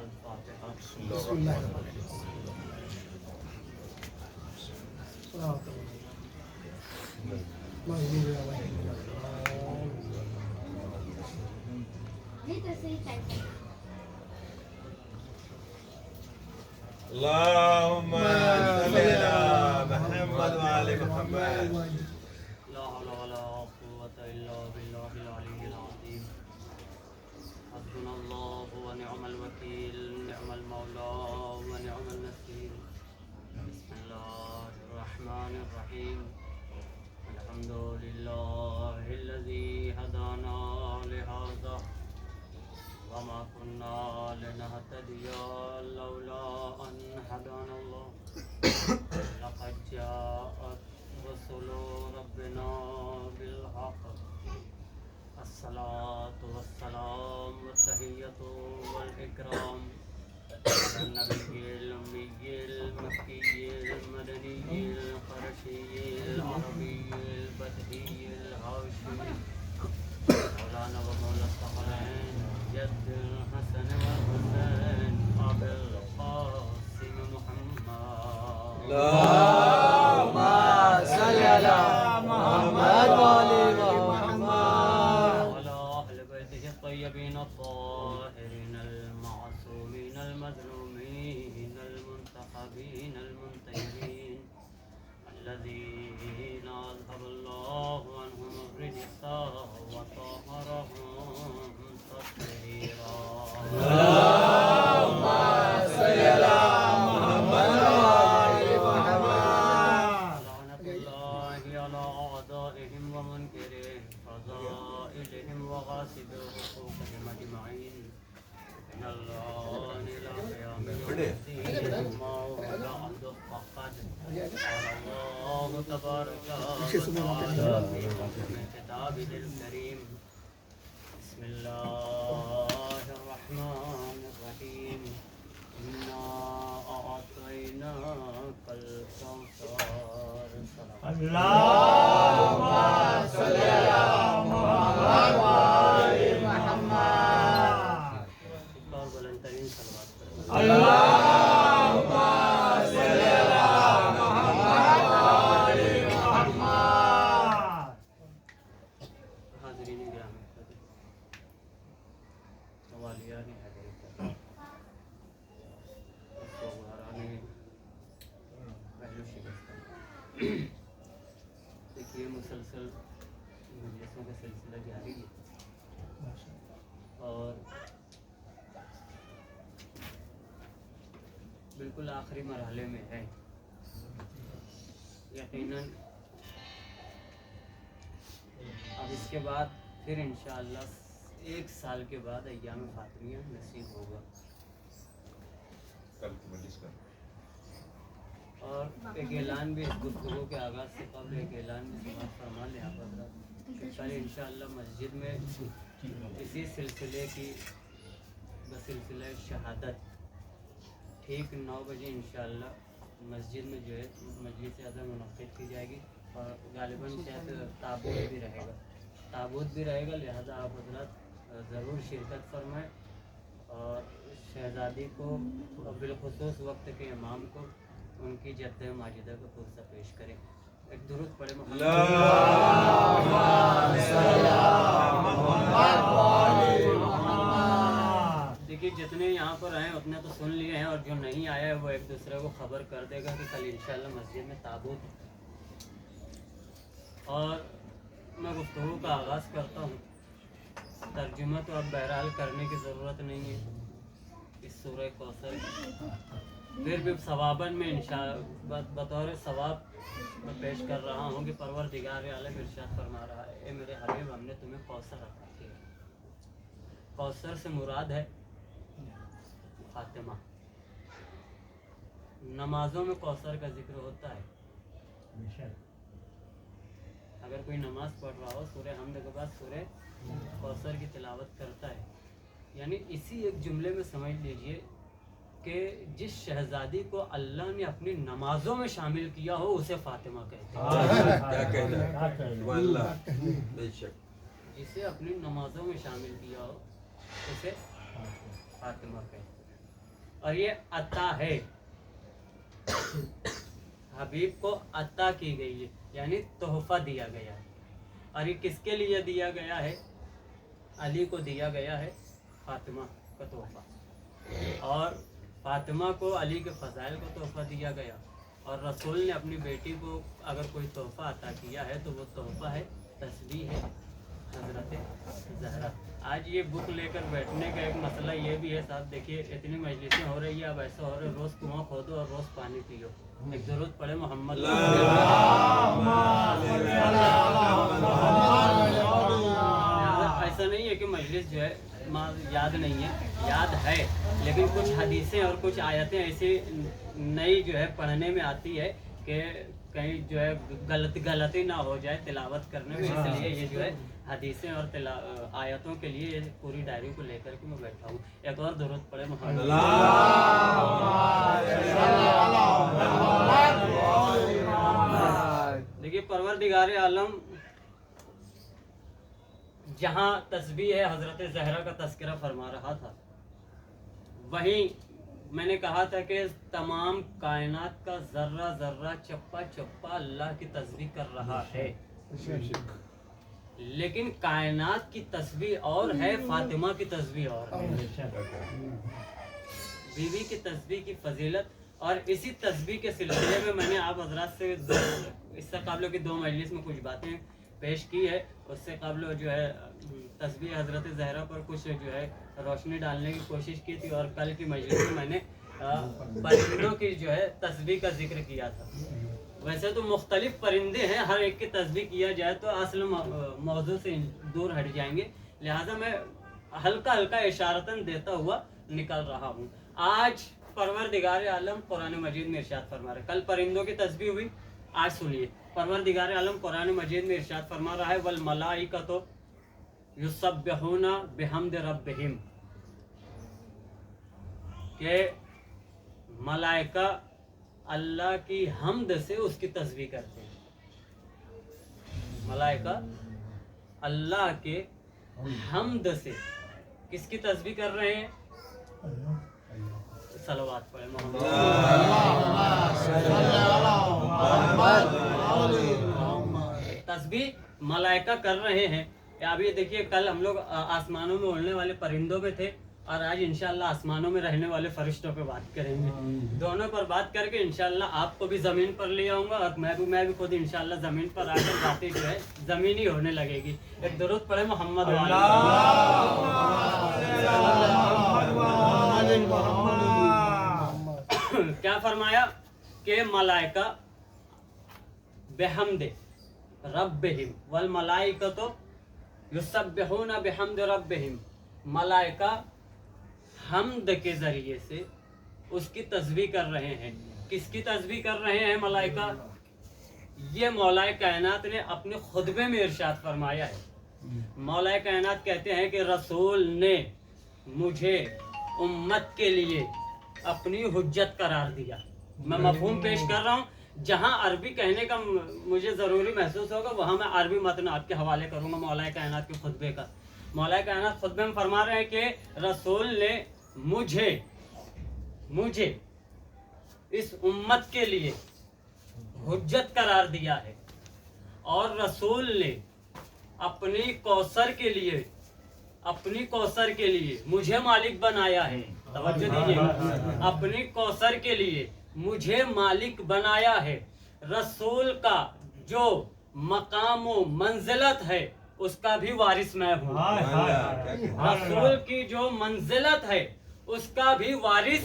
الفاتحہ۔ بسم اللہ الرحمن اللهم صل على محمد وعلى محمد. لا حول ولا قوة إلا بالله العلي العظيم. حسبنا الله ونعم الوكيل، نعم المولى ونعم النصير. بسم الله الرحمن الرحيم. الحمد لله الذي هدانا لهذا وما كنا لنهتدي لولا أن هدانا الله. لقد جاءت رسل ربنا بالحق. الصلاة والسلام والتحية والإكرام على النبي الأمي المكي المدني القرشي العربي البدري الهاشمي مولانا ومولى الثقلين جد الحسن والحسين أبي القاسم محمد. اللهم صل على محمد وعلى محمد. وعلى أهل بيته الطيبين الطاهرين المعصومين المظلومين المنتخبين المنتهبين الذين أذهب الله عنهم الرجس وطهرهم تطهيرا. اللهم صل على محمد وعلى محمد. لعنة الله على أعدائهم ومنكرهم فضائلهم وغاصب حقوقهم أجمعين من الآن إلى قيام يوم الدين. موعد فقد قال الله تبارك وتعالى في محكم كتابه الكريم. بسم الله الرحمن الرحيم. إنا أعطيناك الكوثر. اللهم صل على محمد وعلى محمد. اور بلند ترین صلوات کرو. اللهم صل على محمد وعلى محمد. حاضرین گرامی والیان حضرت صغاران اہل شکستان، دیکھیے مسلسل مجلسوں کا سلسلہ جاری ہے اور بالکل آخری مرحلے میں ہے. یقیناً اب اس کے بعد پھر انشاءاللہ 1 سال کے بعد ایام فاطمیہ نصیب ہوگا. اور ایک اعلان بھی اس گفتگو کے آغاز سے قبل ایک اعلان بھی سماعت فرما لیں آپ حضرات. کل انشاءاللہ مسجد میں اسی سلسلے کی بسلسلہ شہادت ٹھیک 9 بجے انشاءاللہ مسجد میں جو ہے مجلس اعظم منعقد کی جائے گی اور غالباً شاید تابوت بھی رہے گا. لہذا آپ حضرات ضرور شرکت فرمائیں اور شہزادی کو بالخصوص وقت کے امام کو ان کی جد ماجدہ کو پرسہ پیش کریں. ایک درود پڑھے محمد. دیکھیے جتنے یہاں پر آئے اتنے تو سن لیے ہیں اور جو نہیں آیا ہے وہ ایک دوسرے کو خبر کر دے گا کہ کل انشاءاللہ مسجد میں تابوت ہے. اور میں گفتگو کا آغاز کرتا ہوں. ترجمہ تو اب بہرحال کرنے کی ضرورت نہیں ہے اس سورہ کوثر. پھر بھی ثواباً میں بطور ثواب میں پیش کر رہا ہوں کہ پروردگار عالم ارشاد فرما رہا ہے اے میرے حبیب ہم نے تمہیں کوثر عطا کیا. کوثر سے مراد ہے فاطمہ. نمازوں میں کوثر کا ذکر ہوتا ہے. اگر کوئی نماز پڑھ رہا ہو سورہ حمد کے بعد سورہ کوثر کی تلاوت کرتا ہے. یعنی اسی ایک جملے میں سمجھ لیجئے کہ جس شہزادی کو اللہ نے اپنی نمازوں میں شامل کیا ہو اسے فاطمہ کہتے ہیں. کیا کہنا ہے واللہ بے شک. جسے اپنی نمازوں میں شامل کیا ہو اسے فاطمہ کہتے ہیں. और ये अता है, हबीब को अता की गई है, यानी तोहफा दिया गया है। और ये किसके लिए दिया गया है? अली को दिया गया है फातिमा का तोहफा। और फातिमा को अली के फ़ज़ाइल को तोहफा दिया गया। और रसूल ने अपनी बेटी को अगर कोई तोहफा अता किया है तो वो तोहफा है तस्बीह है हज़रत ज़हरा। आज ये बुक लेकर बैठने का एक मसला ये भी है साहब, देखिए इतनी मजलिसें हो रही है, अब ऐसा हो रहा है रोज़ कुआं खोदो और रोज़ पानी पियो। एक ज़रूरत पड़े मोहम्मद, ऐसा नहीं है कि मजलिस जो है याद नहीं है, याद है, लेकिन कुछ हदीसें और कुछ आयतें ऐसी नई जो है पढ़ने में आती है कि कहीं जो है गलती ना हो जाए तिलावत करने में, इसलिए ये जो है हदीसें और आयतों के लिए ये पूरी डायरी को लेकर के मैं बैठा हूँ। एक और ज़रूरत पड़े मोहम्मद। देखिए परवरदिगार आलम जहाँ तस्बीह है हज़रत ज़हरा का तज़किरा फरमा रहा था, वहीं मैंने कहा था कि तमाम कायनात का ज़र्रा ज़र्रा चप्पा चप्पा अल्लाह की तस्बीह कर रहा है। लेकिन कायनात की तस्बीह और है, फातिमा की तस्बीह और है। बीवी की तस्बीह की फजीलत, और इसी तस्बीह के सिलसिले में मैंने आप हजरात से इससे काबिल की 2 मजलिस में कुछ बातें पेश की है। उससे काबिल जो है तस्बीह हज़रत ज़हरा पर कुछ जो है रोशनी डालने की कोशिश की थी। और कल की मजलिस में मैंने परिंदों की जो है तस्बीह का जिक्र किया था। वैसे तो मुख्तलिफ परिंदे हैं, हर एक की तस्बीह किया जाए तो असल मौजू से दूर हट जाएंगे, लिहाजा मैं हल्का हल्का इशारतन देता हुआ निकल रहा हूँ। आज परवरदिगार आलम कुरान मजीद में इरशाद फरमा रहे, कल परिंदों की तस्बीह हुई, आज सुनिए परवरदिगार आलम कुरान मजीद में इरशाद फरमा रहा है, वल मलाइकतु युसब्बिहूना बिहम्दि रब्बिहिम, के मलाइका अल्लाह की हम्द से उसकी तस्बीह करते हैं। मलाइका अल्लाह के हम्द से किसकी तस्बीह कर रहे हैं? सलवात पढ़े मोहम्मद। तस्बीह मलाइका कर रहे हैं। अब ये देखिए कल हम लोग आसमानों में उड़ने वाले परिंदों पे थे, और आज इंशाल्लाह आसमानों में रहने वाले फरिश्तों पे बात करेंगे। दोनों पर बात करके इंशाल्लाह आपको भी ज़मीन पर ले आऊँगा, और मैं भी खुद इंशाल्लाह ज़मीन पर आकर बातें जो है ज़मीनी होने लगेगी। एक दुरूद पढ़े मोहम्मद वाला। क्या फरमाया कि मलाइका बेहम्दे रब्बिहिम वल मलाइकतु युसब्बिहूना बिहम्दि रब्बिहिम, मलाइका हम्द के जरिए से उसकी तस्बीह कर रहे हैं। किसकी तस्बीह कर रहे हैं मलाइका? ये मौलाए कायनात ने अपने खुतबे में इरशाद फरमाया है। मौलाए कायनात कहते हैं कि रसूल ने मुझे उम्मत के लिए अपनी हुज्जत करार दिया। मैं मफहूम पेश कर रहा हूँ, जहाँ अरबी कहने का मुझे ज़रूरी महसूस होगा वहाँ मैं अरबी मतन आपके हवाले करूँगा मौलाए कायनात के खुतबे का। मौलाए कायनात खुतबे में फरमा रहे हैं कि रसूल ने मुझे इस उम्मत के लिए हुज्जत करार दिया है, और रसूल ने अपनी कौसर के लिए मुझे मालिक बनाया है। तवज्जो दीजिएगा, अपनी कौसर के लिए मुझे मालिक बनाया है। रसूल का जो मकाम व मंजिलत है उसका भी वारिस मैं हूँ। रसूल की जो मंजिलत है उसका भी वारिस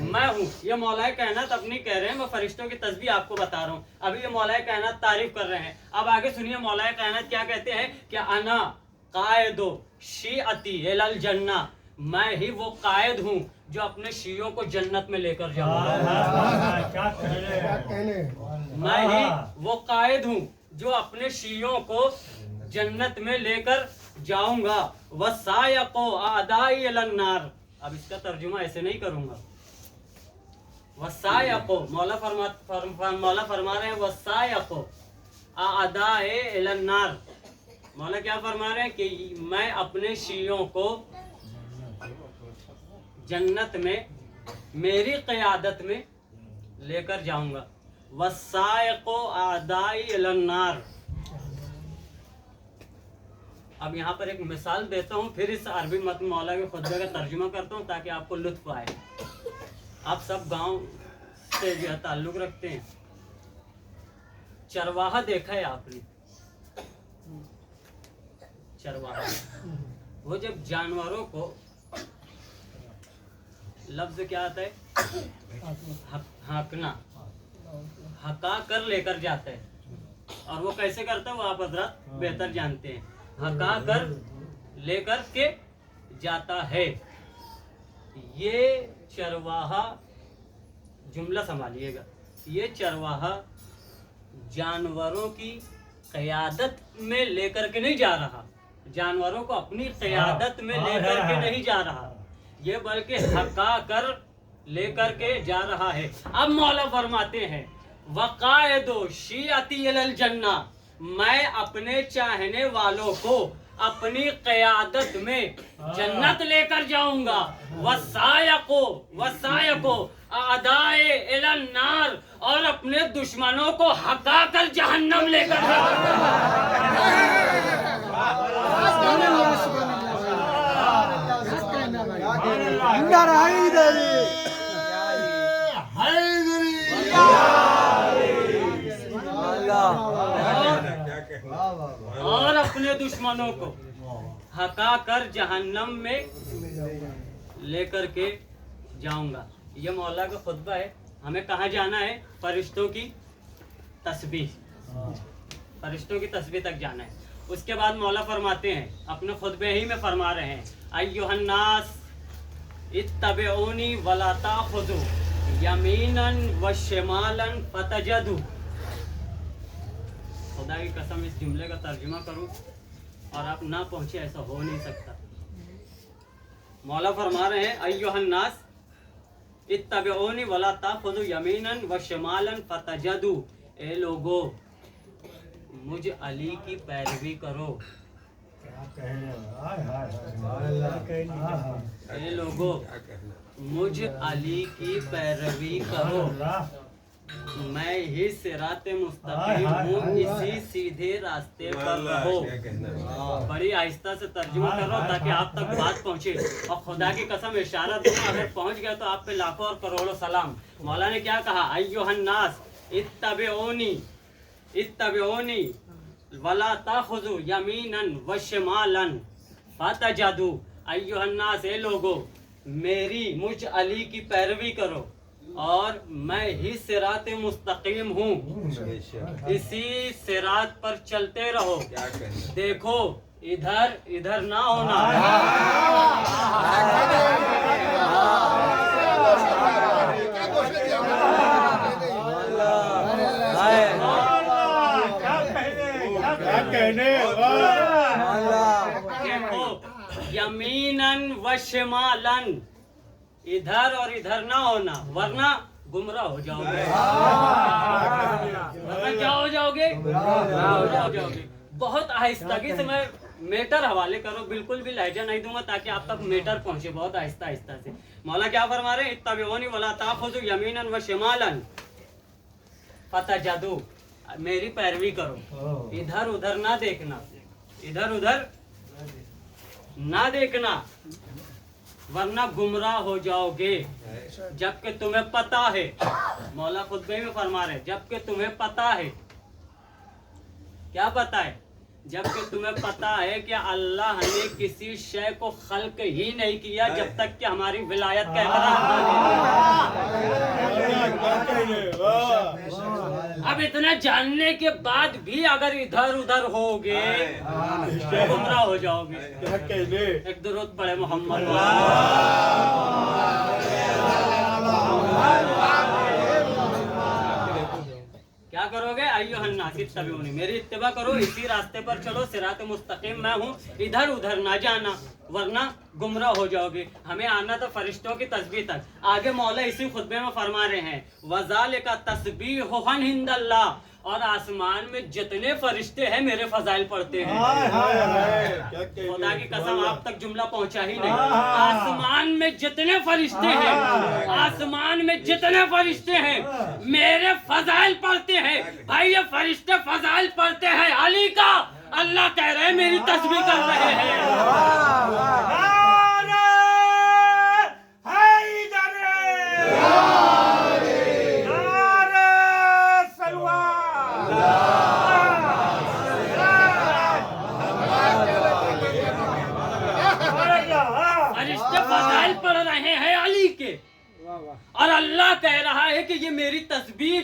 मैं हूँ। ये मौलाए कायनात अपनी कह रहे हैं, मैं फरिश्तों की तस्बीह आपको बता रहा हूँ। अभी ये मौलाए कायनात तारीफ कर रहे हैं। अब आगे सुनिए मौलाए कायनात क्या कहते हैं कि अना कायदो शीअती इलल जन्ना, मैं ही वो कायद हूँ जो अपने शियों को जन्नत में लेकर जाऊंगा। मैं ही वो कायद हूँ जो अपने शियों को जन्नत में लेकर जाऊंगा। वसायको आदाई इलन नार, अब इसका तर्जुमा ऐसे नहीं करूंगा। वसायको मौला फरमा रहे हैं, वसायको आदाए इलन नार, मौला क्या फरमा रहे हैं कि मैं अपने शियों को जन्नत में میری قیادت میں لے کر جاؤں گا. وَالسَّائِقُ أَعْدَائِي إِلَى النَّارِ. اب یہاں پر ایک مثال دیتا ہوں، پھر اس عربی متن مولا کے خطبے کا ترجمہ کرتا ہوں تاکہ آپ کو لطف آئے. آپ سب گاؤں سے جو ہے تعلق رکھتے ہیں. چرواہا دیکھا ہے آپ نے؟ چرواہا وہ جب جانوروں کو، لفظ کیا آتا ہے؟ ہانکنا، ہکا کر لے کر جاتا ہے. اور وہ کیسے کرتا ہے وہ آپ حضرات بہتر جانتے ہیں. ہکا کر لے کر کے جاتا ہے. یہ چرواہا، جملہ سنبھالیے گا، یہ چرواہا جانوروں کی قیادت میں لے کر کے نہیں جا رہا، جانوروں کو اپنی قیادت میں لے کر کے نہیں جا رہا، یہ بلکہ ہکا کر لے کر کے جا رہا ہے. اب مولا فرماتے ہیں وقائد شیعتی الی الجنہ، میں اپنے چاہنے والوں کو اپنی قیادت میں جنت لے کر جاؤں گا. وَالسَّائِقُ أَعْدَائِي إِلَى النَّارِ، اور اپنے دشمنوں کو ہکا کر جہنم لے کر جاؤں گا. اور اپنے دشمنوں کو ہکا کر جہنم میں لے کر کے جاؤں گا. یہ مولا کا خطبہ ہے. ہمیں کہاں جانا ہے؟ فرشتوں کی تسبیح، فرشتوں کی تسبیح تک جانا ہے. اس کے بعد مولا فرماتے ہیں، اپنے خطبے ہی میں فرما رہے ہیں، ایھا الناس اتبعونی ولا تاخذوا یمینا وشمالا فتجدوا. خدا کی قسم اس جملے کا ترجمہ کروں اور آپ نہ پہنچے، ایسا ہو نہیں سکتا. مولا فرما رہے ہیں ایھا الناس اتبعونی ولا تاخذوا یمینا وشمالا فتجدوا. اے لوگو مجھ علی کی پیروی کرو. اے لوگو مجھ علی کی پیروی کرو، میں ہی صراط مستقیم ہوں، اسی سیدھے راستے پر رہو. بڑی آہستہ سے ترجمہ کر رہا ہوں تاکہ آپ تک بات پہنچے. اور خدا کی قسم اشارہ دوں، اگر پہنچ گیا تو آپ پہ لاکھوں اور کروڑوں سلام. مولا نے کیا کہا؟ ایھا الناس اتبعونی اتبعونی ولا تاخذوا یمینا وشمالا فتجدوا. ایھا الناس، اے لوگو میری مجھ علی کی پیروی کرو اور میں ہی صراط مستقیم ہوں، اسی صراط پر چلتے رہو. دیکھو ادھر ادھر نہ ہونا. دیکھو یمیناً و شمالاً، ادھر اور ادھر نہ ہونا ورنہ گمراہ ہو جاؤ گے. ورنہ کیا ہو جاؤ گے؟ گمراہ ہو جاؤ گے. بہت آہستگی سے، میں میٹر حوالے کرو، بالکل بھی لہجہ نہیں دوں گا تاکہ آپ تک میٹر پہنچے. بہت آہستہ آہستہ سے مولا کیا فرما رہے ہیں؟ اتبعونی ولا تاخذوا یمینا و شمالا فتجدوا. میری پیروی کرو، ادھر ادھر نہ دیکھنا، ادھر ادھر نہ دیکھنا ورنہ گمراہ ہو جاؤ گے. جبکہ تمہیں پتا ہے، مولا خطبے میں فرما رہے، جبکہ تمہیں پتا ہے. کیا پتا ہے؟ جبکہ تمہیں پتا ہے کہ اللہ نے کسی شے کو خلق ہی نہیں کیا جب تک کہ ہماری ولایت کا اقرار نہ دے. اب اتنا جاننے کے بعد بھی اگر ادھر ادھر ہوگے گمراہ ہو جاؤ گے. ایک درود پڑھے محمد. کیا کرو گے؟ ایھا الناس اتبعونی، میری اتباع کرو، اسی راستے پر چلو، صراط مستقیم میں ہوں، ادھر ادھر نہ جانا ورنہ گمراہ ہو جاؤ گے. ہمیں آنا تھا فرشتوں کی تسبیح تک. آگے مولا اسی خطبے میں فرما رہے ہیں وَذَلِكَ تَسْبِيحُ عِندَ اللَّهِ، اور آسمان میں جتنے فرشتے ہیں میرے فضائل پڑھتے ہیں. خدا کی قسم آپ تک جملہ پہنچا ہی نہیں. آسمان میں جتنے فرشتے ہیں आसमान में जितने फरिश्ते हैं मेरे फजाइल पढ़ते हैं। भाई ये फरिश्ते फजाइल पढ़ते हैं अली का, अल्लाह कह रहे हैं मेरी तस्बीह कर रहे हैं। फरिश्ते फजाइल पढ़ रहे हैं अली के, और अल्लाह कह रहा है कि ये मेरी तस्बीह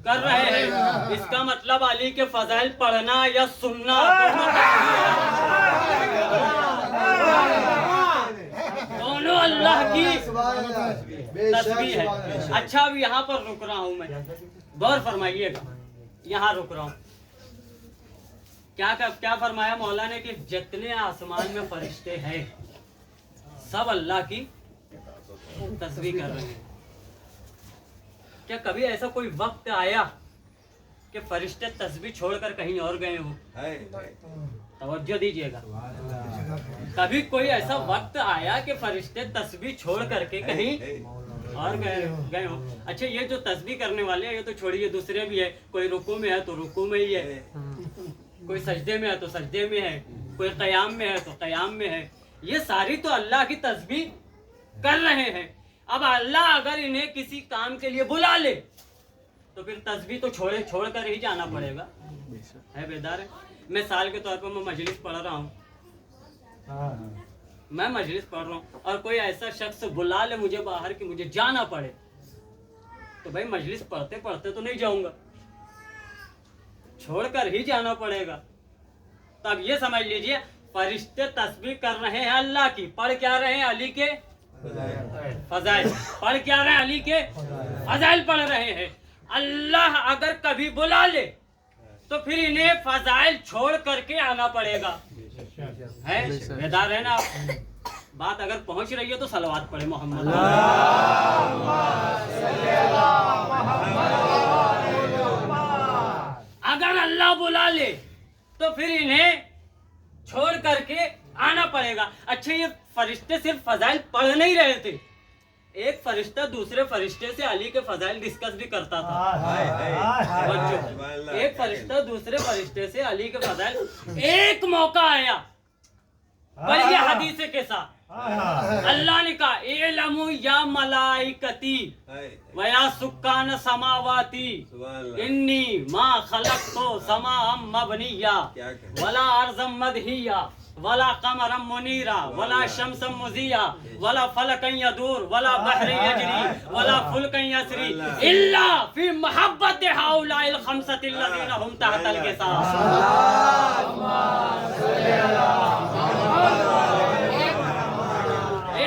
कर रहे हैं। इसका मतलब अली के फजाइल पढ़ना या सुनना दोनों अल्लाह की तस्बीह है। अच्छा अब यहाँ पर रुक रहा हूँ मैं, गौर फरमाइएगा, यहाँ रुक रहा हूँ। क्या फरमाया मौला ने कि जितने आसमान में फरिश्ते हैं सब अल्लाह की तस्बीह कर रहे हैं। क्या कभी ऐसा कोई वक्त आया कि फरिश्ते तस्बीह छोड़कर कहीं और गए हो? तवज्जो दीजिएगा। कभी कोई ऐसा वक्त आया कि फरिश्ते तस्बीह छोड़ करके कहीं और गए हो? अच्छा ये जो तस्बीह करने वाले हैं ये तो छोड़िए, दूसरे भी है। कोई रुकू में है तो रुकू में ही है, कोई सजदे में है तो सजदे में है, कोई क़याम में है तो क़याम में है। ये सारी तो अल्लाह की तस्बीह कर रहे हैं। अब अल्लाह अगर इन्हें किसी काम के लिए बुला ले तो फिर तस्बीह तो छोड़ कर ही जाना पड़ेगा। है बेदार है। मिसाल के तौर पर मैं मजलिस पढ़ रहा हूँ, मैं मजलिस पढ़ रहा हूँ और कोई ऐसा शख्स बुला ले मुझे बाहर कि मुझे जाना पड़े, तो भाई मजलिस पढ़ते पढ़ते तो नहीं जाऊंगा, छोड़कर ही जाना पड़ेगा। तो अब ये समझ लीजिए फरिश्ते तस्बीह कर रहे हैं अल्लाह की, पढ़ क्या रहे हैं? अली के फजाइल। पढ़ क्या रहे हैं? अली के फजाइल पढ़ रहे हैं। अल्लाह अगर कभी बुला ले तो फिर इन्हें फजाइल छोड़ करके आना पड़ेगा। है बेदार है ना आप? बात अगर पहुंच रही है तो सलवात पढ़े मोहम्मद। अगर अल्लाह बुला ले तो फिर इन्हें छोड़ करके आना पड़ेगा। अच्छा ये फरिश्ते सिर्फ फजाइल पढ़ नहीं रहे थे, एक फरिश्ता दूसरे फरिश्ते से अली के फजाइल डिस्कस भी करता था। एक फरिश्ता दूसरे फरिश्ते से अली के फजाइल। एक मौका आया, पढ़िए हदीस के साथ, अल्लाह ने कहा इल्मु या मलाइकती व या सुक्कान समावाती इन्नी मा खलक़तु समाअम मबनिया वला अर्ज़म मदहिया वला कमरम मुनीरा वला शमसम मुजिया वला फलकन यदूर वला बहर यजरी वला फुलकन यसरी इल्ला फी महब्बत हाउलाइल खमसतिल लज़ीना हुम तहतल क़िसास।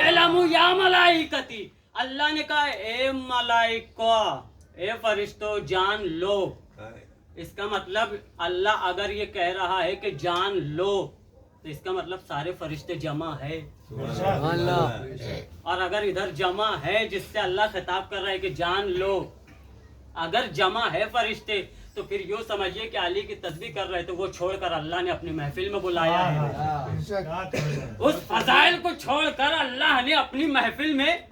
इल्मु या मलाइकती, अल्लाह ने कहा ए मलाइका, ए फरिश्तों जान लो। इसका मतलब अल्लाह अगर ये कह रहा है कि जान लो तो इसका मतलब सारे फरिश्ते जमा है। और अगर इधर जमा है जिससे अल्लाह खिताब कर रहा है कि जान लो, अगर जमा है फरिश्ते तो फिर यूँ समझिए कि अली की तस्बीह कर रहे थे, वो छोड़कर अल्लाह ने अपनी महफिल में बुलाया है। उस फजाइल को छोड़कर अल्लाह ने अपनी महफिल में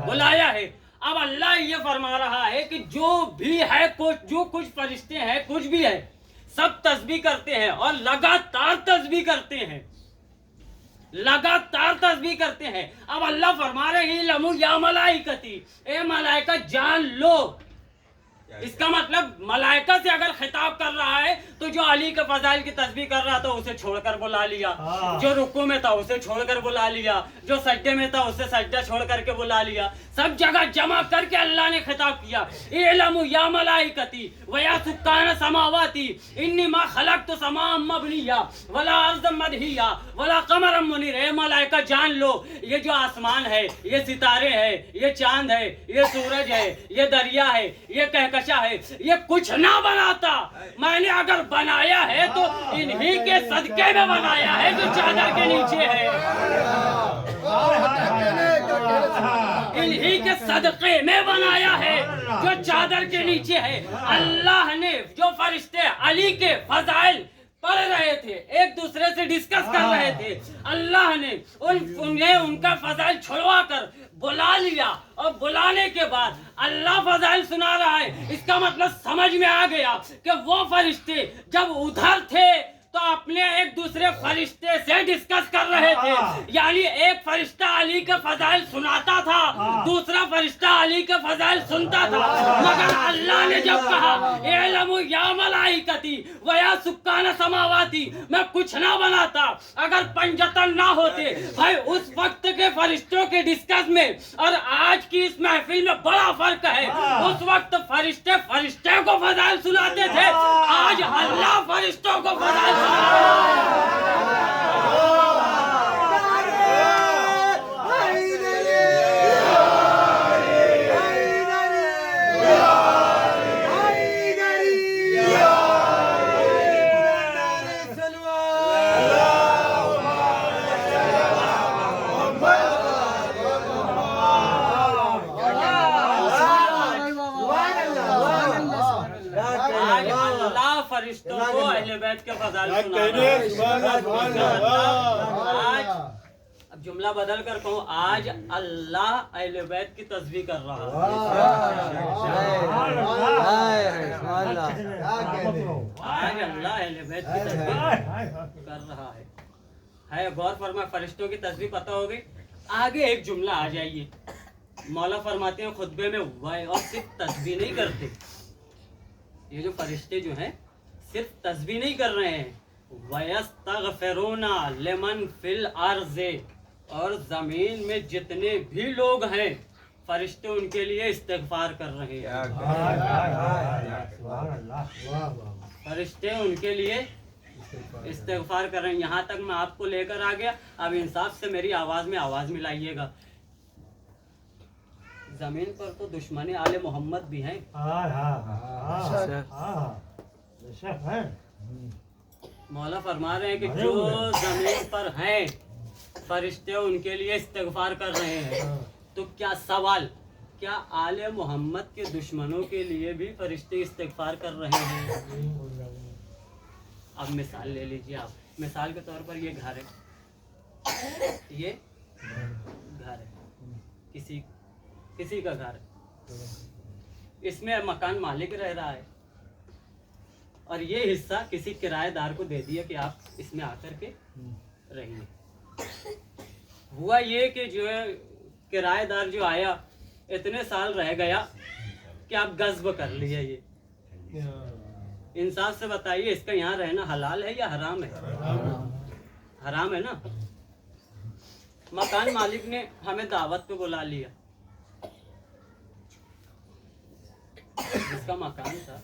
बुलाया है। अब अल्लाह ये फरमा रहा है कि जो भी है जो कुछ फरिश्ते हैं, कुछ भी है, सब तस्बीह करते हैं और लगातार तस्बीह करते हैं, लगातार तस्बीह करते हैं। अब अल्लाह फरमा रहे हैं लमु या मलाइकती, ए मलाइका जान लो। इसका मतलब मलाइका से अगर खिताब कर रहा है तो जो अली के फजाइल की तस्बीह कर रहा था उसे छोड़कर बुला लिया, जो रुकू में था उसे छोड़कर बुला लिया, जो सजदे में था उसे सजदा छोड़ करके बुला लिया, सब जगह जमा करके अल्लाह ने खिताब किया इल्मु या मलाइकती व या सुक्कान समावाती इन्नी मा खलक़तु समाअम मबनिया वला अर्ज़म मदहिया वला कमरम मुनीर। ए मलाइका जान लो, ये जो आसमान है, ये सितारे हैं, ये चांद है, ये सूरज है, ये दरिया है, ये कहकशा है, ये कुछ ना बनाता। मैंने अगर बनाया है तो इन्हीं के सदके में बनाया है जो चादर के नीचे है, इन्हीं के सदके में बनाया है जो चादर के नीचे है। अल्लाह ने जो फरिश्ते अली के फजाइल पढ़ रहे थे, एक दूसरे से डिस्कस कर रहे थे, अल्लाह ने उन्हें उनका फजाइल छुड़वा कर बुला लिया और बुलाने के बाद अल्लाह फजाइल सुना रहा है। इसका मतलब समझ में आ गया कि वो फरिश्ते जब उधर थे तो अपने एक दूसरे फरिश्ते से डिस्कस कर रहे थे। यानी एक फरिश्ता अली के फजाइल सुनाता था, दूसरा फरिश्ता अली के फजाइल सुनता था। मगर अल्लाह ने जब कहा एलमु या मलाइकती व या सुक्कान समावाती, मैं कुछ ना बनाता अगर पंजतन ना होते। भाई उस वक्त के फरिश्तों के डिस्कस में और आज की इस महफिल में बड़ा फर्क है। उस वक्त फरिश्ते फरिश्ते को फजाइल सुनाते थे, आज अल्लाह फरिश्तों को फजाइल फरिश्तों को अहले बैत के फजाइल आज अब जुमला बदल कर कहूँ, आज अल्लाह अहले बैत की तस्बीह कर रहा है। आज अल्लाह अहले बैत की तस्बीह कर रहा है। गौर फरमा, फरिश्तों की तस्बीह पता हो गई। आगे एक जुमला आ जाइए। मौला फरमाते हैं खुतबे में वह और सिर्फ तस्बीह नहीं करते। ये जो फरिश्ते जो हैं सिर्फ तस्बीह नहीं कर रहे हैं, वयस्तगफिरूना लिमन फिल अर्ज़े, और जमीन में जितने भी लोग हैं फरिश्ते उनके लिए इस्तिग़फ़ार कर रहे हैं। फरिश्ते उनके लिए इस्तिग़फ़ार कर रहे हैं। यहाँ तक मैं आपको लेकर आ गया। अब इंसाफ से मेरी आवाज़ में आवाज़ मिलाइएगा। जमीन पर तो दुश्मनी आले मोहम्मद भी हैं। मौला फरमा रहे हैं कि जो जमीन पर हैं फरिश्ते उनके लिए इस्तिग़फ़ार कर रहे हैं। तो क्या सवाल, क्या आले मोहम्मद के दुश्मनों के लिए भी फरिश्ते इस्तिग़फ़ार कर रहे हैं? अब मिसाल ले लीजिए आप। मिसाल के तौर पर ये घर है, ये घर है, किसी का घर है, इसमें मकान मालिक रह रहा है और ये हिस्सा किसी किराएदार को दे दिया कि आप इसमें आकर के रहिए। हुआ ये कि जो है किराएदार जो आया इतने साल रह गया कि आप गज़्ब कर लिया। ये इंसाफ से बताइए, इसका यहाँ रहना हलाल है या हराम है? हराम है ना। मकान मालिक ने हमें दावत पे बुला लिया, जिसका मकान था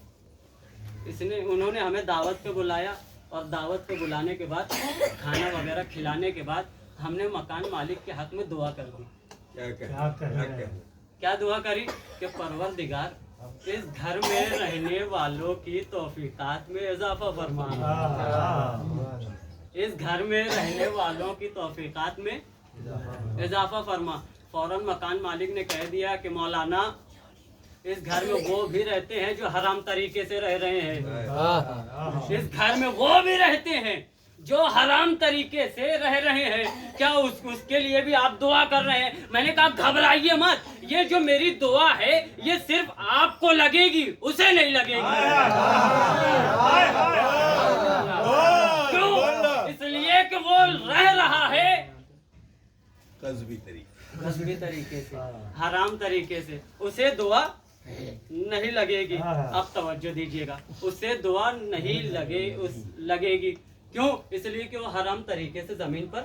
उन्होंने हमें दावत पे बुलाया और दावत पे बुलाने के बाद खाना वगैरह खिलाने के बाद हमने मकान मालिक के हक में दुआ कर दी। क्या दुआ करी कि परवरदिगार इस घर में रहने वालों की तौफीकात में इजाफा फरमा, इस घर में रहने वालों की तौफीकात में इजाफा फरमा। फौरन मकान मालिक ने कह दिया कि मौलाना इस घर में वो भी रहते हैं जो हराम तरीके से रह रहे हैं, इस घर में वो भी रहते हैं जो हराम तरीके से रह रहे हैं। क्या उसके लिए भी आप दुआ कर रहे हैं? मैंने कहा घबराइए मत, ये जो मेरी दुआ है ये सिर्फ आपको लगेगी, उसे नहीं लगेगी। क्यों? इसलिए कि वो रह रहा है कस्बी तरीके से, हराम तरीके से, उसे दुआ नहीं लगेगी। अब तवज्जो दीजिएगा, उससे दुआ नहीं लगेगी। क्यों? इसलिए कि वो हराम तरीके से जमीन पर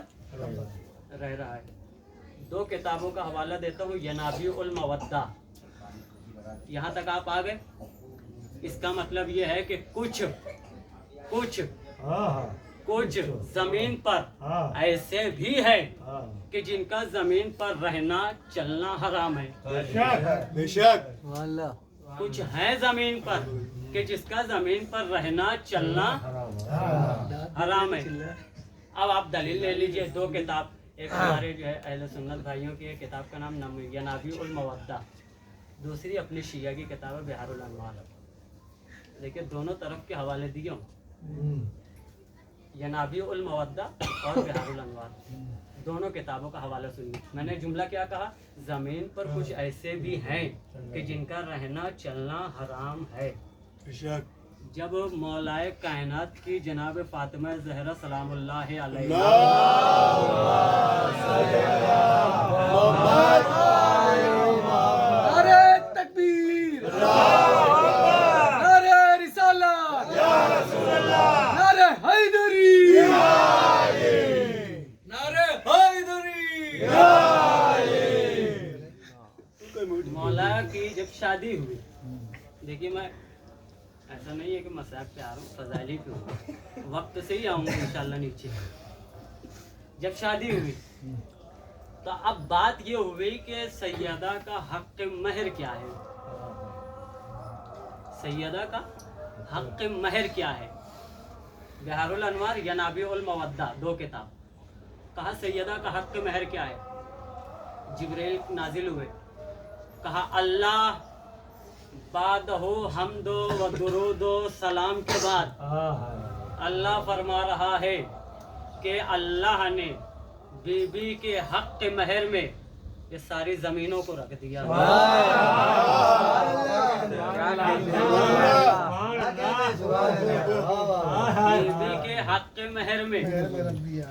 रह रहा है। दो किताबों का हवाला देता हूँ, यनाबी उल मवद्दा। यहाँ तक आप आ गए। इसका मतलब ये है कि कुछ जमीन पर ऐसे भी है कि जिनका जमीन पर रहना चलना हराम है। बेशक कुछ है जमीन पर कि जिसका जमीन पर रहना चलना हराम है। अब आप दलील ले लीजिए। दो किताब, एक हमारे जो है अहले सुन्नत भाइयों की किताब का नाम यनाबी उल मवद्दा, दूसरी अपनी शिया की किताब है बिहारुल अनवार। देखिए दोनों तरफ के हवाले दिए हूँ। यनाबी उल मवद्दा और बिहारुल अनवार, दोनों किताबों का हवाला सुनिए। मैंने जुमला क्या कहा? ज़मीन पर कुछ ऐसे भी हैं कि जिनका रहना चलना हराम है। जब मौलाए कायनात की जनाब फातिमा ज़हरा सलामुल्लाह अलैहा नारे तकबीर, नारे रिसालत, नारे हैदरी, नारे हैदरी। मौला की जब शादी हुई, देखिए मैं ऐसा नहीं है कि मजाक पे आ रहा हूँ, फजाइली पे हूँ, वक्त से ही आऊँगा इंशाल्लाह नीचे। जब शादी हुई तो अब बात ये हुई कि सैयदा का हक महर क्या है। सैयदा का हक महर क्या है? बिहारुल अनवार यनाबी उल मवद्दा, 2 किताब। कहा सैयदा का हक महर क्या है? जिब्रील नाजिल हुए, कहा अल्लाह बाद हो हमदो व दुरूदो सलाम के बाद अल्लाह फरमा रहा है कि अल्लाह ने बीबी के हक के महर में ये सारी जमीनों को रख दिया। बीबी के हक के महर में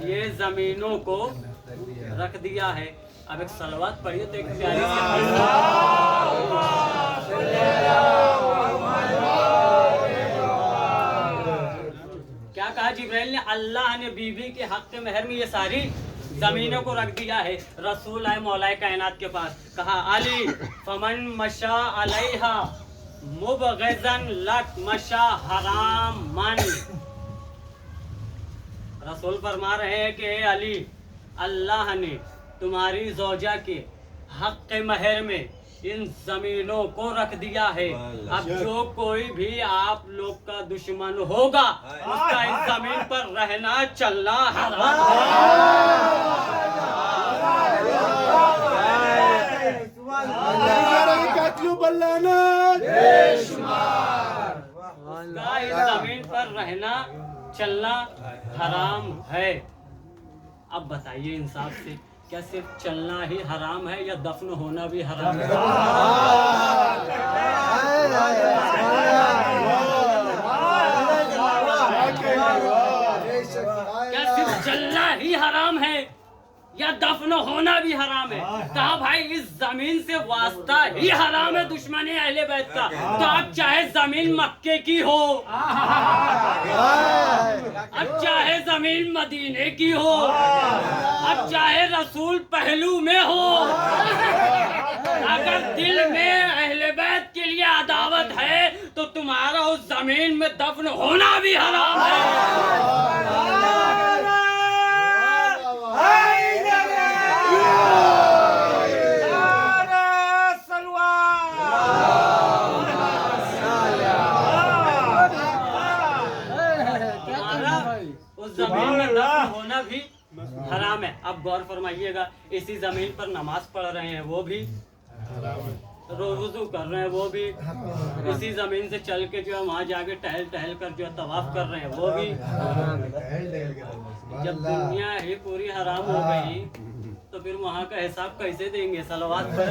ये जमीनों को रख दिया है। अब एक सलवात पढ़िए तो एक प्यारी सी क्या कहा जिब्राइल ने? अल्लाह ने बीबी के हक के महर में ये सारी जमीनों को रख दिया है। रसूल आए मौलाए कायनात के पास, कहा अली फमन मशा अलैहा मुबग़िज़न लक मशा हराम मन। रसूल फरमा रहे हैं कि अली, अल्लाह ने तुम्हारी ज़ौजा के हक के महर में इन जमीनों को रख दिया है। अब जो कोई भी आप लोग का दुश्मन होगा उसका इस जमीन पर रहना चलना हराम है। इस जमीन पर रहना चलना हराम है। अब बताइए इंसाफ से, क्या सिर्फ चलना ही हराम है या दफन होना भी हराम है? क्या सिर्फ चलना ही हराम है या दफन होना भी हराम है? कहा भाई इस जमीन से वास्ता ही हराम है दुश्मनी अहले बैत का। तो अब चाहे जमीन मक्के की हो, अब चाहे जमीन मदीने की हो, अब चाहे रसूल पहलू में हो, अगर दिल में अहले बैत के लिए अदावत है तो तुम्हारा उस जमीन में दफन होना भी हराम है। जमीन में दफन होना भी हराम है। अब गौर फरमाइएगा, इसी जमीन पर नमाज पढ़ रहे हैं वो भी, वुज़ू कर रहे हैं वो भी, इसी जमीन से चल के जो है वहाँ जाके टहल टहल कर जो है तवाफ कर रहे हैं वो भी। जब दुनिया ही पूरी हराम हो गई तो फिर वहाँ का हिसाब कैसे देंगे? सलवात पर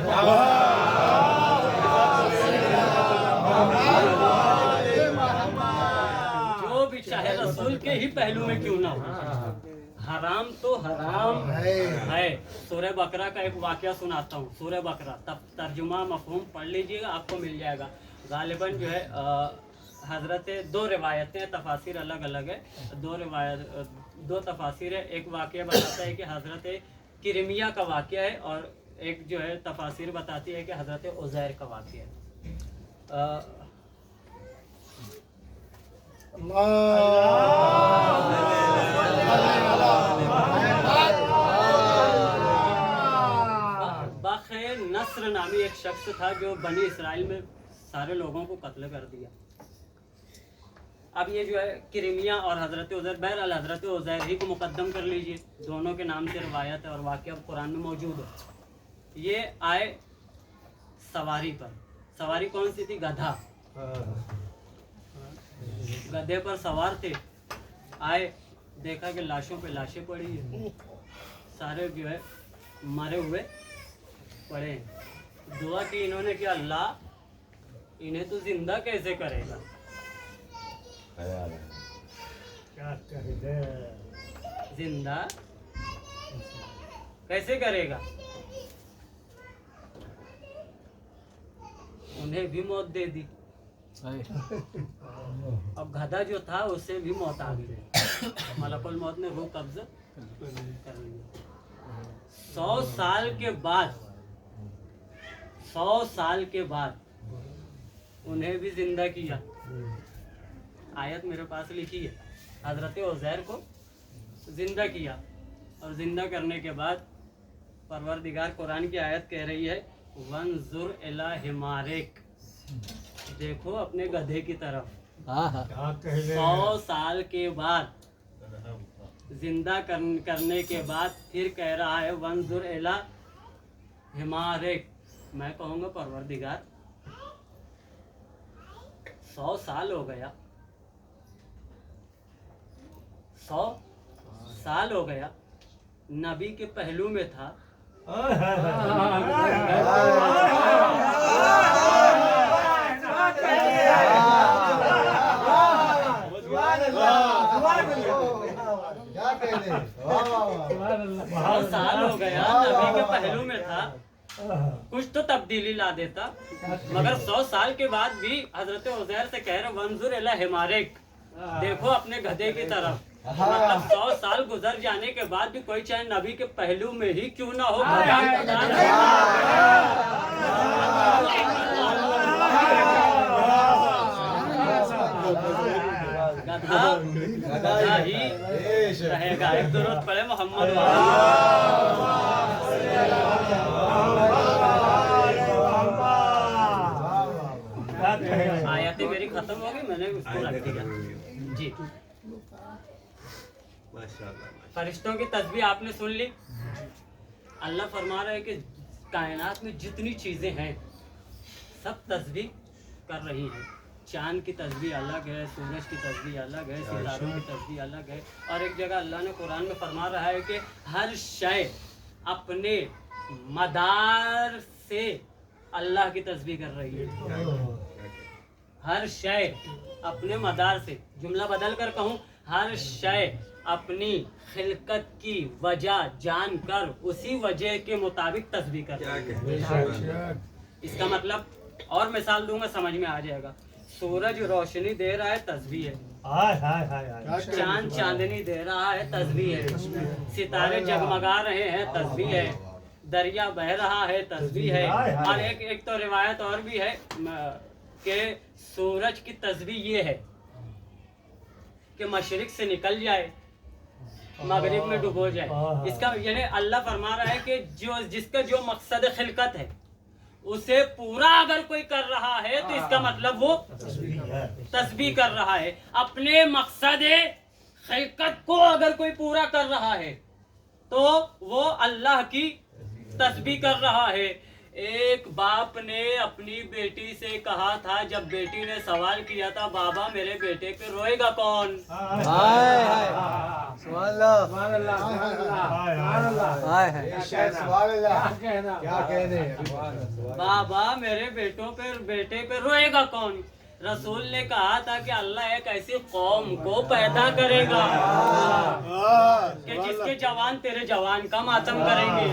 जो भी चाहे रसूल के ही पहलू में क्यों ना हो, हराम तो हराम है। सूरह बकरा का एक वाकया सुनाता हूँ। सूरह बकरा तर्जुमा मफहूम पढ़ लीजिएगा, आपको मिल जाएगा। गालिबन जो है हजरत, 2 रिवायतें, तफासिर अलग अलग है, 2 तफासिर है। एक वाकया बताता है कि हजरत किरमिया का वाकया है और एक जो है तफासिर बताती है कि हजरत उज़ैर का वाकया है। बाखे नस्र नामी एक शख्स था जो बनी इसराइल में सारे लोगों को कत्ल कर दिया। अब ये जो है किरमिया और हजरत उज़ैर, बहरहाल हजरत उज़ैर ही को मुकद्दम कर लीजिए, दोनों के नाम से रिवायत है और वाक़या कुरान में मौजूद है। ये आए सवारी पर, सवारी कौन सी थी? गधा। गधे पर सवार थे, आए देखा कि लाशों पे लाशें पड़ी है, सारे जो है मरे हुए पड़े हैं। दुआ की इन्होंने कि अल्लाह इन्हें तो जिंदा कैसे करेगा। जिंदा कैसे करेगा। उन्हें भी मौत दे दी। अब गधा जो था उससे भी मौत आ गई। मलकुल मौत ने रूह कब्जा कर लिया। 100 साल के बाद 100 साल के बाद उन्हें भी जिंदा किया। आयत मेरे पास लिखी है, हजरत उज़ैर को जिंदा किया और जिंदा करने के बाद परवरदिगार कुरान की आयत कह रही है वंजुर इला हिमारिक, देखो अपने गधे की तरफ। 100 साल के बाद जिंदा करने के बाद फिर कह रहा है वंजुर इला हिमारिक। मैं कहूँगा परवरदिगार 100 साल हो गया, 100 साल हो गया, नबी के पहलू में था। बहुत साल हो गया, नबी के पहलू में था, कुछ तो तब्दीली ला देता, मगर 100 साल के बाद भी हजरत उज़ैर से कह रहे वंजुर इला हिमारिक, देखो अपने गधे की तरफ। मतलब 100 साल गुजर जाने के बाद भी कोई चाहे नबी के पहलू में ही क्यों ना हो, गधा ही रहेगा। एक दुरूद पढ़े मोहम्मद। आयतें मेरी खत्म हो गई, मैंने उसको रख दिया जी। फरिश्तों की तस्बीह आपने सुन ली। अल्लाह फरमा रहा है कि कायनात में जितनी चीजें हैं सब तस्बीह कर रही हैं। चांद की तस्बीह अलग है, सूरज की तस्बीह अलग है, सितारों की तस्बीह अलग है। और एक जगह अल्लाह ने कुरान में फरमा रहा है कि हर शय अपने मदार से अल्लाह की तस्बीह कर रही है। हर शय अपने मदार से, जुमला बदल कर कहूँ, हर शय अपनी खिलकत की वजह जानकर उसी वजह के मुताबिक तस्बीह कर रही है। इसका मतलब और मिसाल दूंगा, समझ में आ जाएगा। सूरज रोशनी दे रहा है, तस्बीह है। चांद चांदनी दे रहा है, तस्बीह है। सितारे जगमगा रहे हैं, तस्बीह है। दरिया बह रहा है, तस्बीह है। और एक तो रिवायत और भी है कि सूरज की तस्बीह ये है कि मशरिक से निकल जाए, मगरिब में डुबो जाए। इसका यानी अल्लाह फरमा रहा है कि जिसका जो मकसद खिलकत है उसे पूरा अगर कोई कर रहा है तो इसका मतलब वो तस्बीह कर रहा है। अपने मकसद खिलकत को अगर कोई पूरा कर रहा है तो वो अल्लाह की तस्बीह कर रहा है। एक बाप ने अपनी बेटी से कहा था, जब बेटी ने सवाल किया था बाबा मेरे बेटे पे रोएगा कौन, बाबा मेरे बेटे पे रोएगा कौन। रसूल ने कहा था कि अल्लाह एक ऐसी कौम को पैदा करेगा कि जिसके जवान तेरे जवान का मातम करेंगे।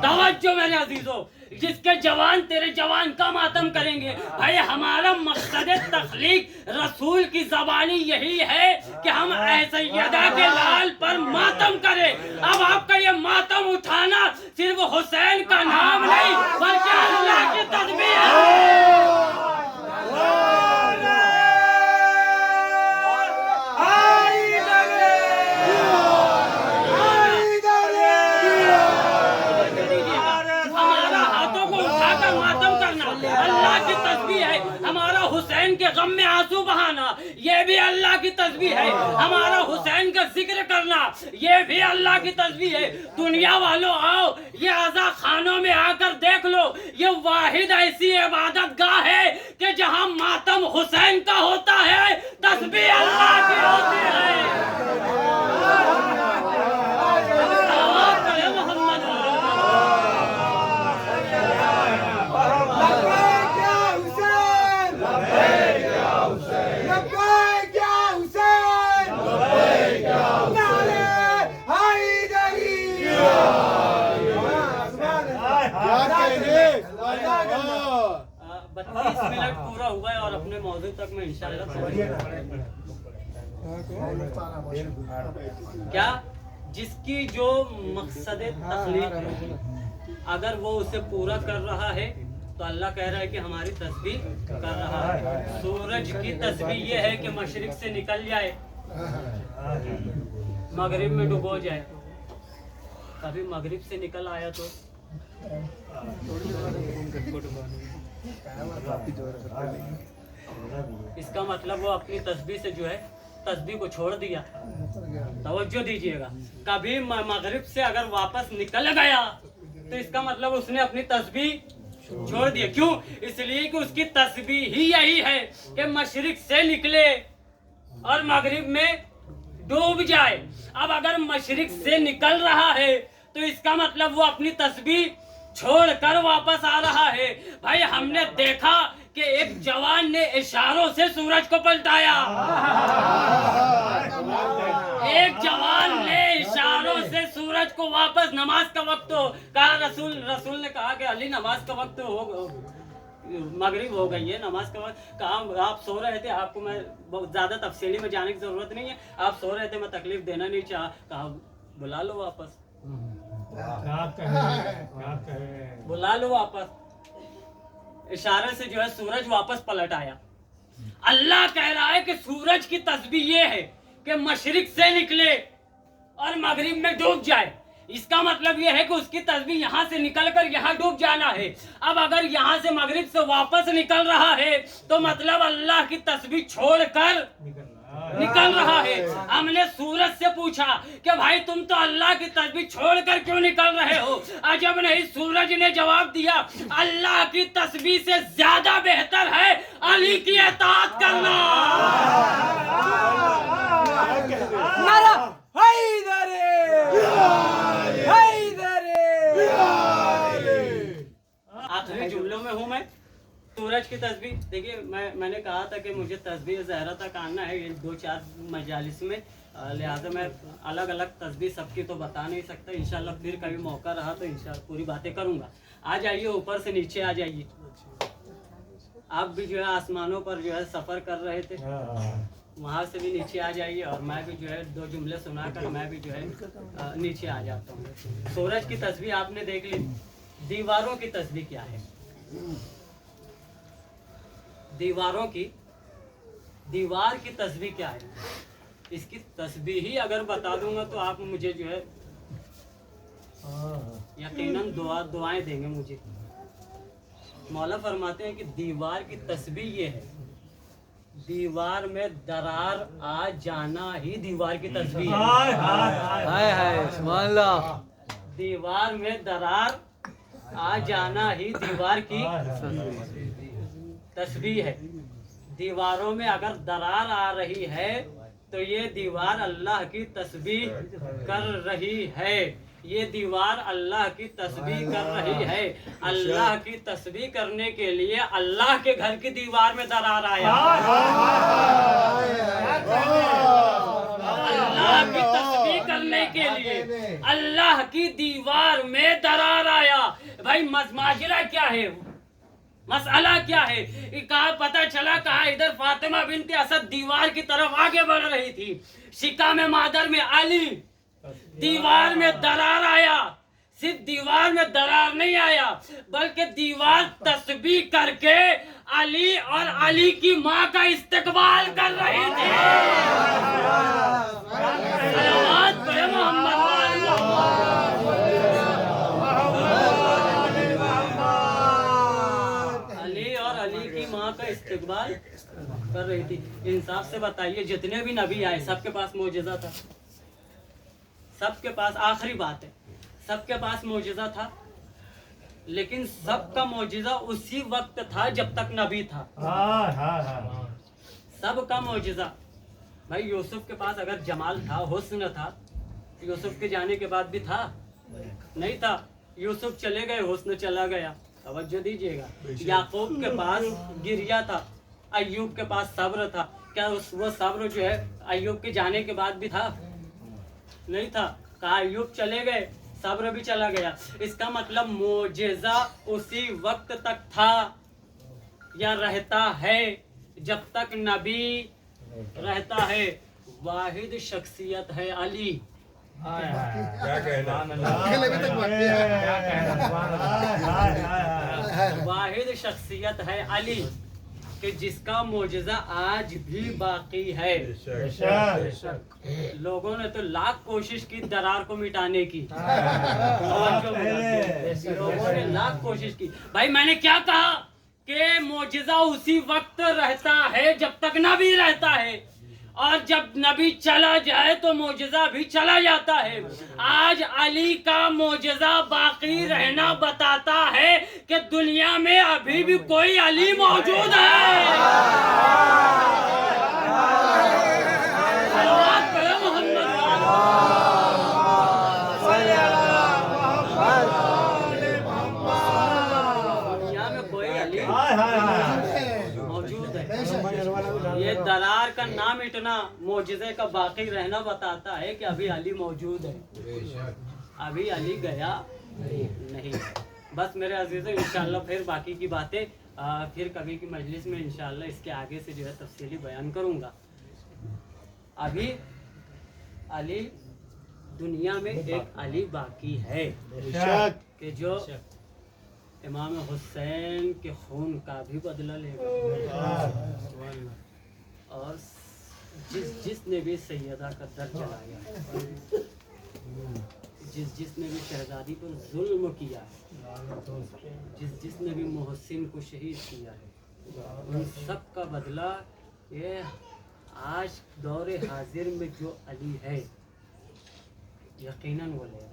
तवज्जो मेरे अजीजों, जिसके जवान तेरे जवान का मातम करेंगे। भाई हमारा मकसद तख्लीक रसूल की ज़बानी यही है कि हम ऐसे यदा के लाल पर मातम करें। अब आपका ये मातम उठाना सिर्फ हुसैन का नाम नहीं बल्कि अल्लाह की तस्बीह है। अल्लाह की तस्बीह है। हमारा हुसैन के गम में आंसू बहाना ये भी अल्लाह की तस्बीह है। हमारा हुसैन का जिक्र करना ये भी अल्लाह की तस्बीह है। दुनिया वालों आओ, ये आज़ा खानों में आकर देख लो, ये वाहिद ऐसी इबादत गाह है कि जहां मातम हुसैन का होता है, तस्बीह अल्लाह की होती है। 32 मिनट पूरा हुआ है और अपने मौजू तक में इंशाल्लाह क्या जिसकी जो मकसद तखलीक है अगर वो उसे पूरा कर रहा है तो अल्लाह कह रहा है कि हमारी तस्बीह कर रहा है। सूरज की तस्बीह ये है कि मशरिक से निकल जाए मगरिब में डुबो जाए। कभी मगरिब से निकल आया तो इसका मतलब वो अपनी तस्बीह से जो है तस्बीह को छोड़ दिया। तवज्जो दीजिएगा, कभी मगरिब से अगर वापस निकल गया तो इसका मतलब उसने अपनी तस्बीह छोड़ दिया। क्यों? इसलिए कि उसकी तस्बीह ही यही है कि मशरिक से निकले और मगरिब में डूब जाए। अब अगर मशरिक से निकल रहा है तो इसका मतलब वो अपनी तस्बीह छोड़कर वापस आ रहा है। भाई हमने देखा कि एक जवान ने इशारों से सूरज को पलटाया। एक जवान ने इशारों से सूरज को वापस, नमाज का वक्त हो कहा, रसूल ने कहा कि अली नमाज का वक्त हो, मगरिब हो गई है, नमाज का वक्त। कहा आप सो रहे थे, आपको मैं बहुत ज्यादा तफसीली में जाने की जरूरत नहीं है, आप सो रहे थे, मैं तकलीफ देना नहीं चाहा। कहा बुला लो वापस, बुला लो वापस। इशारे से जो है सूरज वापस पलट आया। अल्लाह कह रहा है कि सूरज की तस्बीह ये है कि मशरिक से निकले और मगरिब में डूब जाए। इसका मतलब ये है कि उसकी तस्बीह यहाँ से निकलकर यहाँ डूब जाना है। अब अगर यहाँ से मगरिब से वापस निकल रहा है तो मतलब अल्लाह की तस्बीह छोड़कर निकल रहा है। हमने सूरज से पूछा कि भाई तुम तो अल्लाह की तस्बीह छोड़कर क्यों निकल रहे हो? अजब नहीं, सूरज ने जवाब दिया, अल्लाह की तस्बीह से ज्यादा बेहतर है अली की इताअत करना। नारा हैदरी, हैदरी। आखिरी जुमलों में हूँ मैं। सूरज की तस्बीह देखिए, मैंने कहा था कि मुझे तस्बीह ज़हरा तक आना है 2-4 मजालिस में, लिहाजा मैं अलग अलग तस्बीह सबकी तो बता नहीं सकता। इंशाल्लाह फिर कभी मौका रहा तो इंशाल्लाह पूरी बातें करूँगा। आ जाइए, ऊपर से नीचे आ जाइए। आप भी जो है आसमानों पर जो है सफ़र कर रहे थे, वहाँ से भी नीचे आ जाइए और मैं भी जो है 2 जुमले सुनाकर मैं भी जो है नीचे आ जाता हूँ। सूरज की तस्बीह आपने देख ली। दीवारों की तस्बीह क्या है? दीवारों की, दीवार की तस्बीह क्या है? इसकी तस्बीह ही अगर बता दूंगा तो आप मुझे जो है यकीनन दुआएं देंगे मुझे। मौला फरमाते हैं कि दीवार की तस्बीह ये है, दीवार में दरार आ जाना ही दीवार की तस्बीह है। हाय हाय सुभान अल्लाह। दीवार में दरार आ जाना ही दीवार की तस्बीह है। दीवारों में अगर दरार आ रही है तो ये दीवार अल्लाह की तस्बीह कर रही है। ये दीवार अल्लाह की तस्बीह कर रही है। अल्लाह की तस्बीह करने के लिए अल्लाह के घर की दीवार में दरार आया। अल्लाह की तस्बीह करने के लिए अल्लाह की दीवार में दरार आया। भाई माजरा क्या है, मसला क्या है? कहा पता चला, कहा इधर फातिमा बिनते असद दीवार की तरफ आगे बढ़ रही थी, शिका में मादर में अली, दीवार में दरार आया। सिर्फ दीवार में दरार नहीं आया बल्कि दीवार तस्बीह करके अली और अली की माँ का इस्तकबाल कर रही थी। सलावत पढ़े मोहम्मद वाले माँ का इस्तकबाल कर रही थी। इंसाफ से बताइए, जितने भी नबी आए सबके पास मौजज़ा था, सबके पास, आखिरी बात है, सबके पास मौजज़ा था, लेकिन सबका मौजज़ा उसी वक्त था जब तक नबी था। सबका मौजज़ा। भाई यूसुफ के पास अगर जमाल था, हुस्न था, यूसुफ के जाने के बाद भी था? नहीं था। यूसुफ चले गए, हुस्न चला गया। तवज्जो दीजिएगा। याकूब के पास गिरिया था, अय्यूब के पास सब्र था। क्या वो सब्र जो है अय्यूब के जाने के बाद भी था? नहीं था। कहा अय्यूब चले गए, صبر بھی چلا گیا. اس کا مطلب معجزہ اسی وقت تک تھا یا رہتا ہے جب تک نبی رہتا ہے. واحد شخصیت ہے علی. کیا کہنا واحد شخصیت ہے علی کہ جس کا معجزہ آج بھی باقی ہے. لوگوں نے تو لاکھ کوشش کی درار کو مٹانے کی. لوگوں نے لاکھ کوشش کی. بھائی میں نے کیا کہا کہ معجزہ اسی وقت رہتا ہے جب تک نبی رہتا ہے اور جب نبی چلا جائے تو معجزہ بھی چلا جاتا ہے. آج علی کا معجزہ باقی رہنا بتاتا ہے کہ دنیا میں ابھی بھی کوئی علی موجود ہے. صلوات پڑھو محمد. دنیا میں کوئی علی موجود ہے. یہ درار کا نہ مٹنا معجزے کا باقی رہنا بتاتا ہے کہ ابھی علی موجود ہے. ابھی علی گیا نہیں. بس میرے عزیزوں انشاءاللہ پھر باقی کی باتیں پھر کبھی کی مجلس میں انشاءاللہ اس کے آگے سے جو ہے تفصیلی بیان کروں گا. ابھی علی دنیا میں ایک علی باقی ہے کہ جو امام حسین کے خون کا بھی بدلہ لے گا اور جس نے بھی سیدہ کا در چلایا, جس نے بھی شہزادی پر ظلم کیا ہے, جس نے بھی محسن کو شہید کیا ہے, ان سب کا بدلہ یہ آج دور حاضر میں جو علی ہے یقیناً وہ لے گا.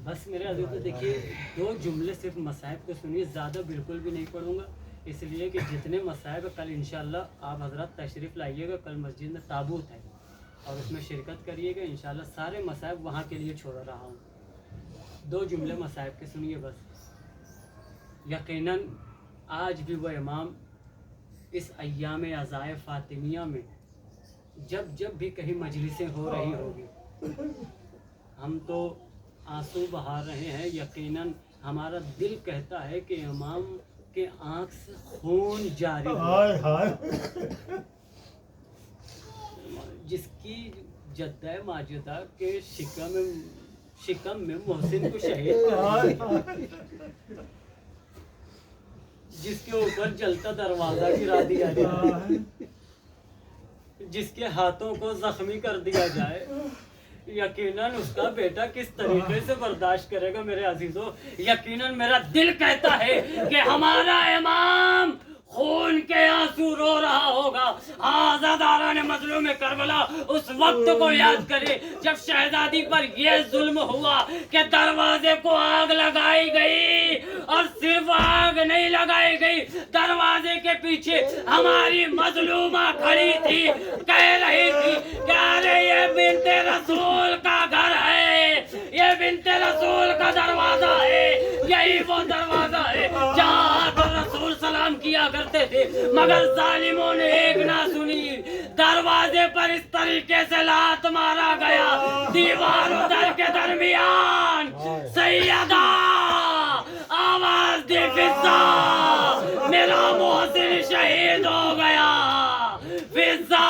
بس میرے عزیزو دیکھیے 2 جملے صرف مصائب کو سنیے, زیادہ بالکل بھی نہیں پڑھوں گا اس لیے کہ جتنے مصائب کل انشاءاللہ آپ حضرات تشریف لائیے گا. کل مسجد میں تابوت ہے اور اس میں شرکت کریے گا انشاءاللہ. سارے مصائب وہاں کے لیے چھوڑ رہا ہوں. 2 جملے مصائب کے سنیے بس. یقیناً آج بھی وہ امام اس ایام عزائے فاطمیہ میں جب بھی کہیں مجلسیں ہو رہی ہوگی ہم تو آنسو بہا رہے ہیں. یقیناً ہمارا دل کہتا ہے کہ امام کے آنکھ سے خون جاری ہو. جس کی جدہ ماجدہ کے شکم میں محسن کو شہید کر دیا, جس کے اوپر جلتا دروازہ گرا دیا جائے, جس کے ہاتھوں کو زخمی کر دیا جائے, یقیناً اس کا بیٹا کس طریقے سے برداشت کرے گا میرے عزیزوں. یقیناً میرا دل کہتا ہے کہ ہمارا امام خون کے آنسو رو رہا ہوگا. آزاداران مظلوم کربلا اس وقت کو یاد کرے جب شہزادی پر یہ ظلم ہوا کہ دروازے کو آگ لگائی گئی, اور صرف آگ نہیں لگائی گئی, دروازے کے پیچھے ہماری مظلومہ کھڑی تھی, کہہ رہی تھی کہ ارے یہ بنت رسول کا گھر ہے, یہ بنت رسول کا دروازہ ہے, یہی وہ دروازہ ہے جہاں رسول سلام کیا کرتے تھے. مگر ظالموں نے ایک نہ سنی, دروازے پر اس طریقے سے لات مارا گیا, دیوار و در کے درمیان سیدہ آواز دی فضا میرا محسن شہید ہو گیا, فضا